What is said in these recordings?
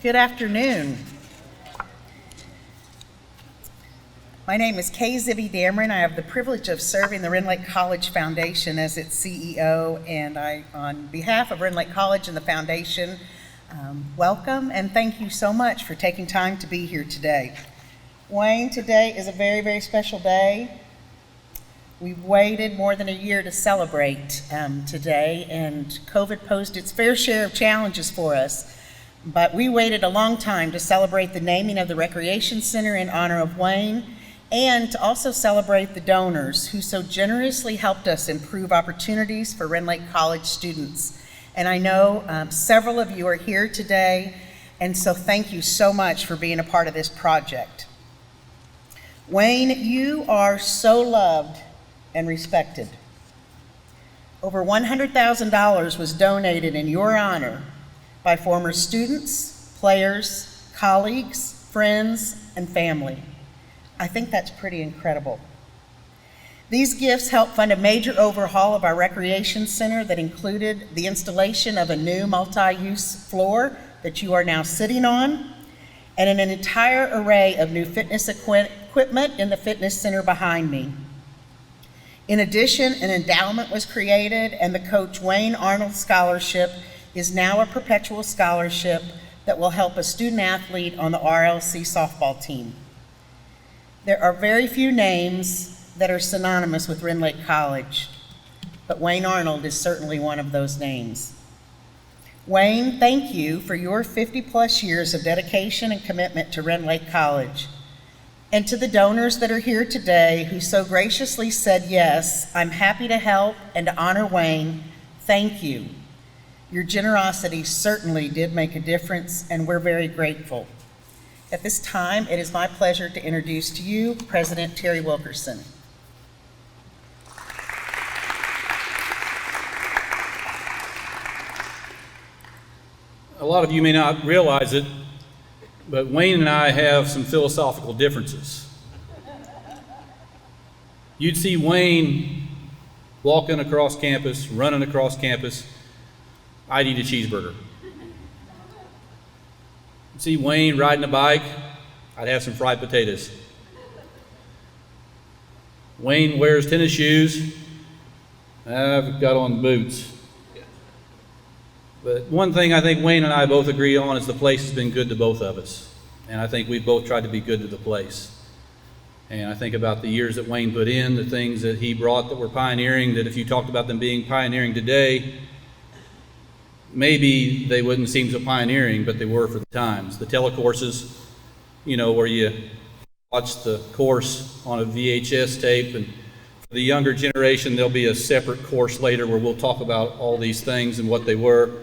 Good afternoon. My name is Kay Zibby Dameron. I have the privilege of serving the Rend Lake College Foundation as its CEO, and on behalf of Rend Lake College and the Foundation, welcome and thank you so much for taking time to be here today. Wayne, today is a very, very special day. We've waited more than a year to celebrate today, and COVID posed its fair share of challenges for us. But we waited a long time to celebrate the naming of the Recreation Center in honor of Wayne, and to also celebrate the donors who so generously helped us improve opportunities for Rend Lake College students. And I know several of you are here today, and so thank you so much for being a part of this project. Wayne, you are so loved and respected. Over $100,000 was donated in your honor by former students, players, colleagues, friends, and family. I think that's pretty incredible. These gifts helped fund a major overhaul of our recreation center that included the installation of a new multi-use floor that you are now sitting on, and an entire array of new fitness equipment in the fitness center behind me. In addition, an endowment was created, and the Coach Wayne Arnold Scholarship is now a perpetual scholarship that will help a student athlete on the RLC softball team. There are very few names that are synonymous with Rend Lake College, but Wayne Arnold is certainly one of those names. Wayne, thank you for your 50-plus years of dedication and commitment to Rend Lake College. And to the donors that are here today who so graciously said yes, I'm happy to help and to honor Wayne, thank you. Your generosity certainly did make a difference, and we're very grateful. At this time, it is my pleasure to introduce to you President Terry Wilkerson. A lot of you may not realize it, but Wayne and I have some philosophical differences. You'd see Wayne walking across campus, running across campus. I'd eat a cheeseburger. You'd see Wayne riding a bike. I'd have some fried potatoes. Wayne wears tennis shoes. I've got on boots. But one thing I think Wayne and I both agree on is the place has been good to both of us. And I think we've both tried to be good to the place. And I think about the years that Wayne put in, the things that he brought that were pioneering, that if you talked about them being pioneering today, maybe they wouldn't seem so pioneering, but they were for the times. The telecourses, where you watch the course on a VHS tape, and for the younger generation, there'll be a separate course later where we'll talk about all these things and what they were.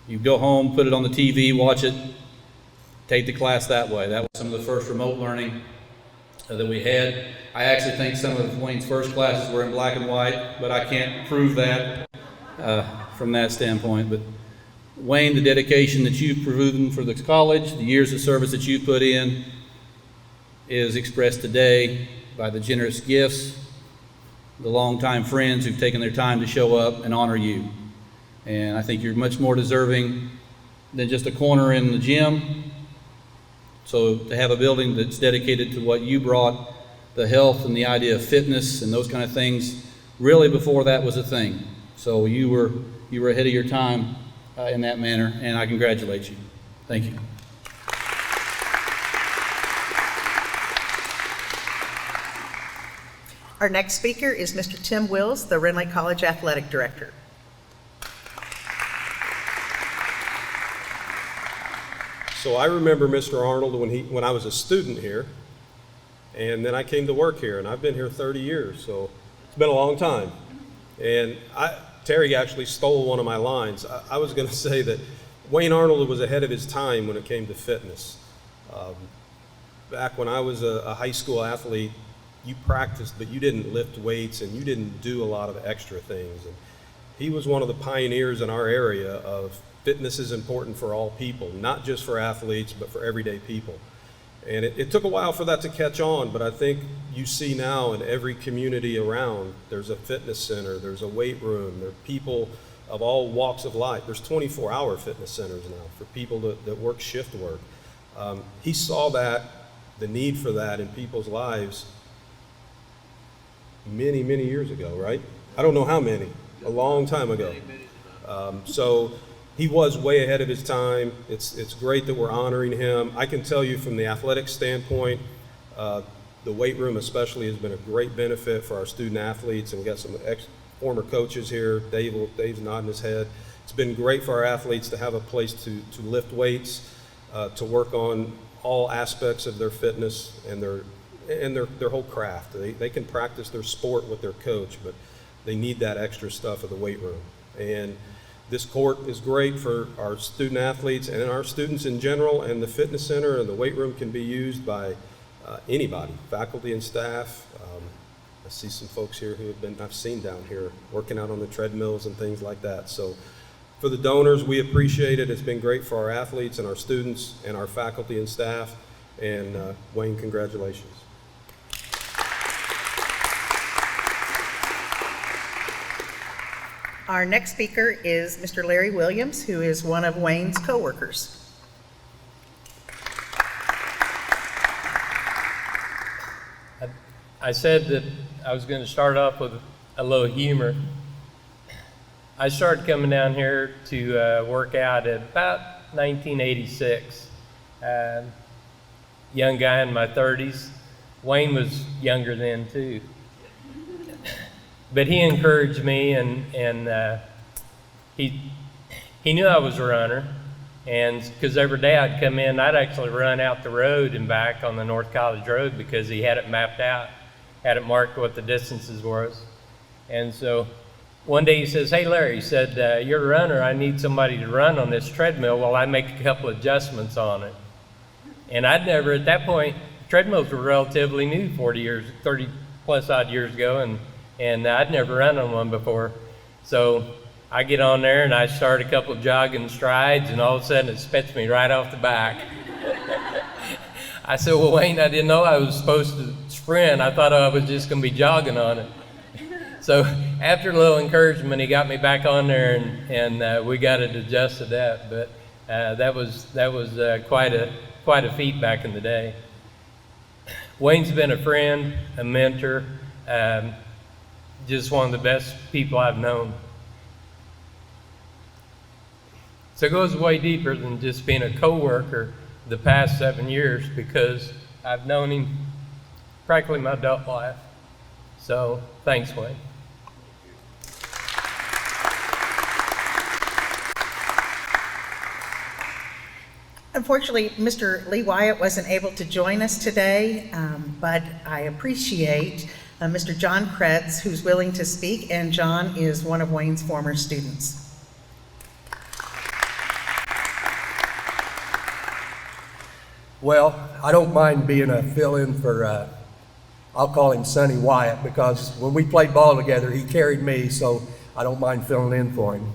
You go home, put it on the TV, watch it, take the class that way. That was some of the first remote learning that we had. I actually think some of Wayne's first classes were in black and white, but I can't prove that from that standpoint. But Wayne, the dedication that you've proven for the college, the years of service that you've put in, is expressed today by the generous gifts, the longtime friends who've taken their time to show up and honor you. And I think you're much more deserving than just a corner in the gym. So to have a building that's dedicated to what you brought, the health and the idea of fitness and those kind of things, really before that was a thing. So you were ahead of your time in that manner, and I congratulate you. Thank you. Our next speaker is Mr. Tim Wills, the Rend Lake College Athletic Director. So I remember Mr. Arnold when I was a student here, and then I came to work here, and I've been here 30 years, so it's been a long time. And Terry actually stole one of my lines. I was going to say that Wayne Arnold was ahead of his time when it came to fitness. Back when I was a high school athlete, you practiced, but you didn't lift weights and you didn't do a lot of extra things. And he was one of the pioneers in our area of fitness is important for all people, not just for athletes, but for everyday people. And it took a while for that to catch on, but I think you see now in every community around, there's a fitness center, there's a weight room, there are people of all walks of life. There's 24-hour fitness centers now for people that work shift work. He saw the need for that in people's lives many, many years ago, right? I don't know how many, a long time ago. So he was way ahead of his time. It's great that we're honoring him. I can tell you from the athletic standpoint, the weight room especially has been a great benefit for our student athletes, and we got some former coaches here. Dave's nodding his head. It's been great for our athletes to have a place to lift weights, to work on all aspects of their fitness and their whole craft. They can practice their sport with their coach, but they need that extra stuff of the weight room. And this court is great for our student athletes and our students in general, and the fitness center and the weight room can be used by anybody, faculty and staff. I see some folks here who I've seen down here working out on the treadmills and things like that. So for the donors, we appreciate it. It's been great for our athletes and our students and our faculty and staff. And Wayne, congratulations. Our next speaker is Mr. Larry Williams, who is one of Wayne's coworkers. I said that I was going to start off with a little humor. I started coming down here to work out at about 1986. Young guy in my 30s. Wayne was younger then too. But he encouraged me, and he knew I was a runner, and because every day I'd come in, I'd actually run out the road and back on the North College Road because he had it mapped out, had it marked what the distances was. And so one day he says, "Hey Larry," he said, "you're a runner, I need somebody to run on this treadmill while I make a couple adjustments on it." And I'd never, at that point, treadmills were relatively new 30 plus odd years ago, and I'd never run on one before. So I get on there and I start a couple of jogging strides, and all of a sudden it spits me right off the back. I said, "Well, Wayne, I didn't know I was supposed to sprint. I thought I was just going to be jogging on it." So after a little encouragement, he got me back on there, and we got it adjusted up. But that was quite a feat back in the day. Wayne's been a friend, a mentor, just one of the best people I've known. So it goes way deeper than just being a coworker the past 7 years, because I've known him practically my adult life. So thanks, Wayne. Unfortunately, Mr. Lee Wyatt wasn't able to join us today, but I appreciate Mr. John Kretz, who's willing to speak, and John is one of Wayne's former students. Well, I don't mind being a fill-in for, I'll call him Sonny Wyatt, because when we played ball together, he carried me, so I don't mind filling in for him.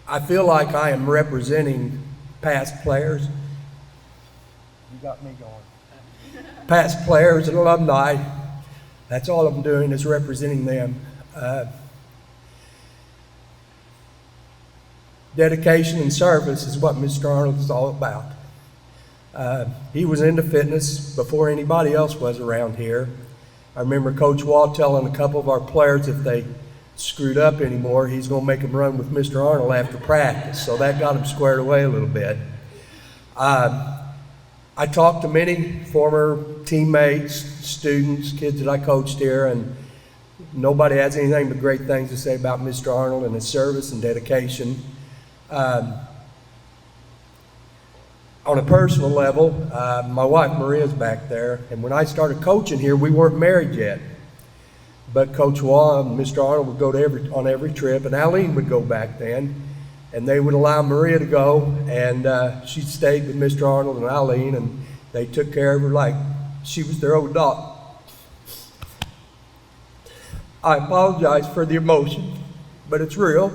I feel like I am representing past players. You got me going. Past players and alumni. That's all I'm doing, is representing them. Dedication and service is what Mr. Arnold is all about. He was into fitness before anybody else was around here. I remember Coach Wall telling a couple of our players if they screwed up anymore, he's going to make them run with Mr. Arnold after practice. So that got him squared away a little bit. I talked to many former teammates, students, kids that I coached here, and nobody has anything but great things to say about Mr. Arnold and his service and dedication. On a personal level, my wife Maria's back there, and when I started coaching here, we weren't married yet. But Coach Wall and Mr. Arnold would go to on every trip, and Aline would go back then, and they would allow Maria to go, and she stayed with Mr. Arnold and Aline, and they took care of her like she was their own daughter. I apologize for the emotion, but it's real,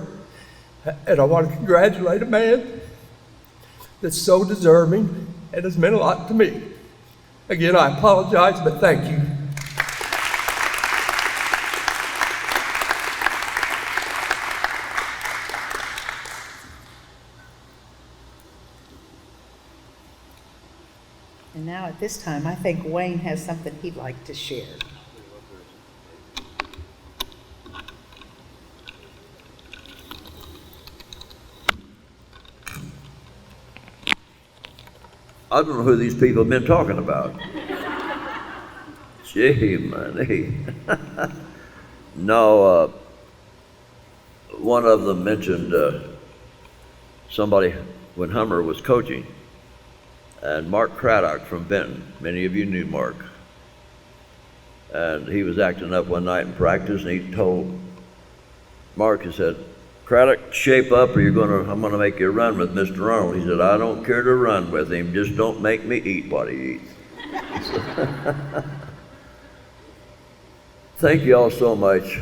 and I want to congratulate a man that's so deserving and has meant a lot to me. Again, I apologize, but thank you. And now at this time, I think Wayne has something he'd like to share. I don't know who these people have been talking about. Gee, money. No, one of them mentioned somebody when Hummer was coaching, and Mark Craddock from Benton. Many of you knew Mark. And he was acting up one night in practice, and he told Mark, he said, "Craddock, shape up or I'm gonna make you run with Mr. Arnold." He said, "I don't care to run with him, just don't make me eat what he eats." Thank you all so much.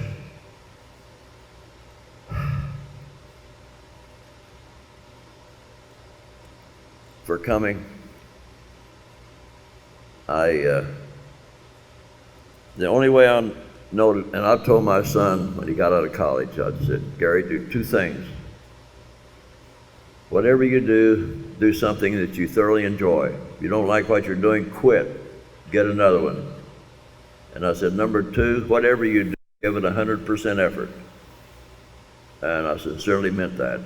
For coming. The only way I know, and I've told my son when he got out of college, I said, "Gary, do two things. Whatever you do something that you thoroughly enjoy. If you don't like what you're doing, quit. Get another one." And I said, "Number two, whatever you do, give it 100% effort." And I sincerely meant that.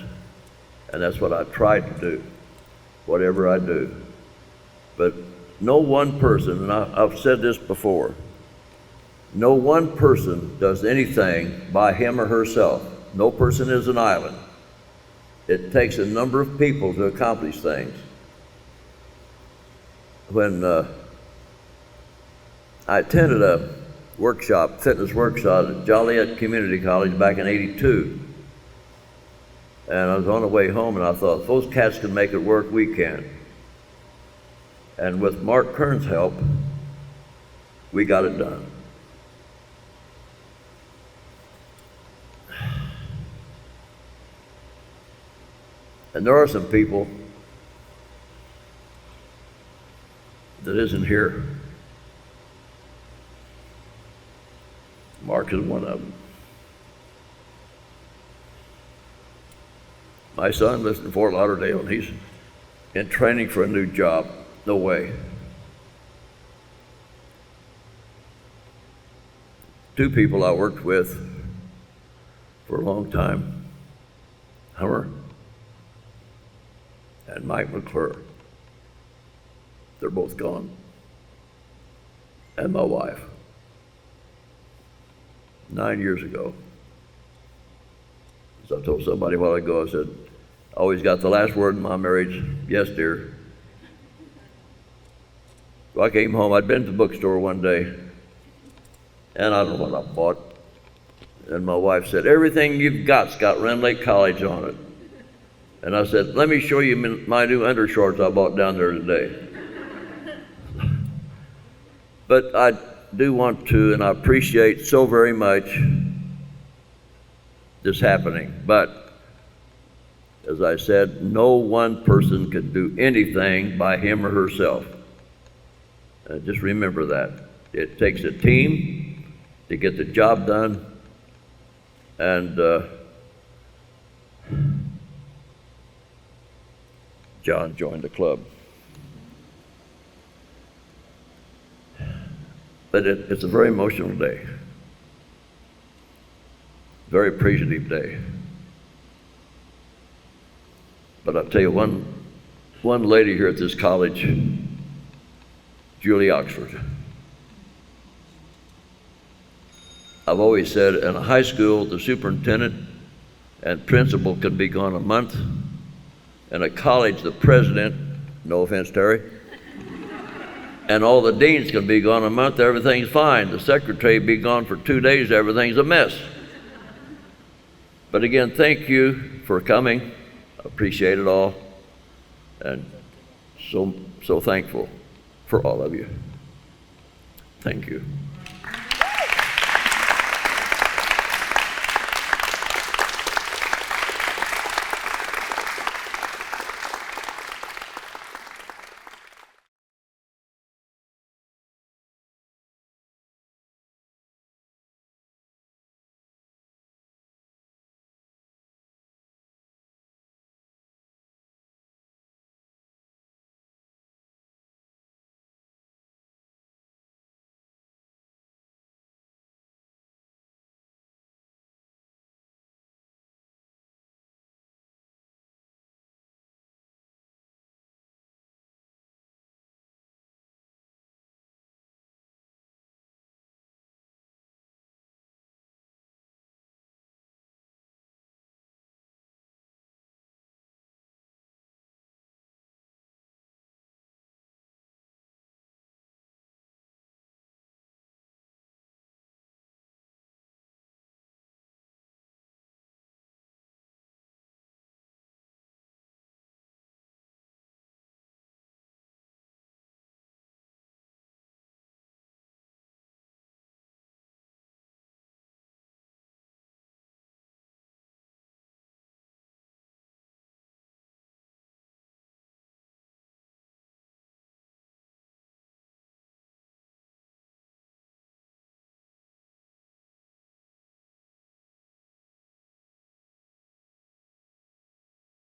And that's what I try to do, whatever I do. But no one person, and I've said this before, no one person does anything by him or herself. No person is an island. It takes a number of people to accomplish things. When I attended a fitness workshop at Joliet Community College back in '82. And I was on the way home and I thought, if those cats can make it work, we can. And with Mark Kern's help, we got it done. And there are some people that isn't here. Mark is one of them. My son lives in Fort Lauderdale and he's in training for a new job. No way. Two people I worked with for a long time, Hummer and Mike McClure. They're both gone. And my wife. 9 years ago. As I told somebody a while ago, I said, "I always got the last word in my marriage, yes, dear." So I came home, I'd been to the bookstore one day, and I don't know what I bought. And my wife said, "Everything you've got's got Rend Lake College on it." And I said, "Let me show you my new undershorts I bought down there today." But I do want to, and I appreciate so very much this happening. But as I said, no one person can do anything by him or herself. Just remember that. It takes a team to get the job done. And John joined the club. But it's a very emotional day. Very appreciative day. But I'll tell you, one lady here at this college, Julie Oxford. I've always said in a high school, the superintendent and principal could be gone a month. In a college, the president, no offense, Terry, and all the deans can be gone a month, everything's fine. The secretary be gone for 2 days, everything's a mess. But again, thank you for coming. I appreciate it all. And so thankful for all of you. Thank you.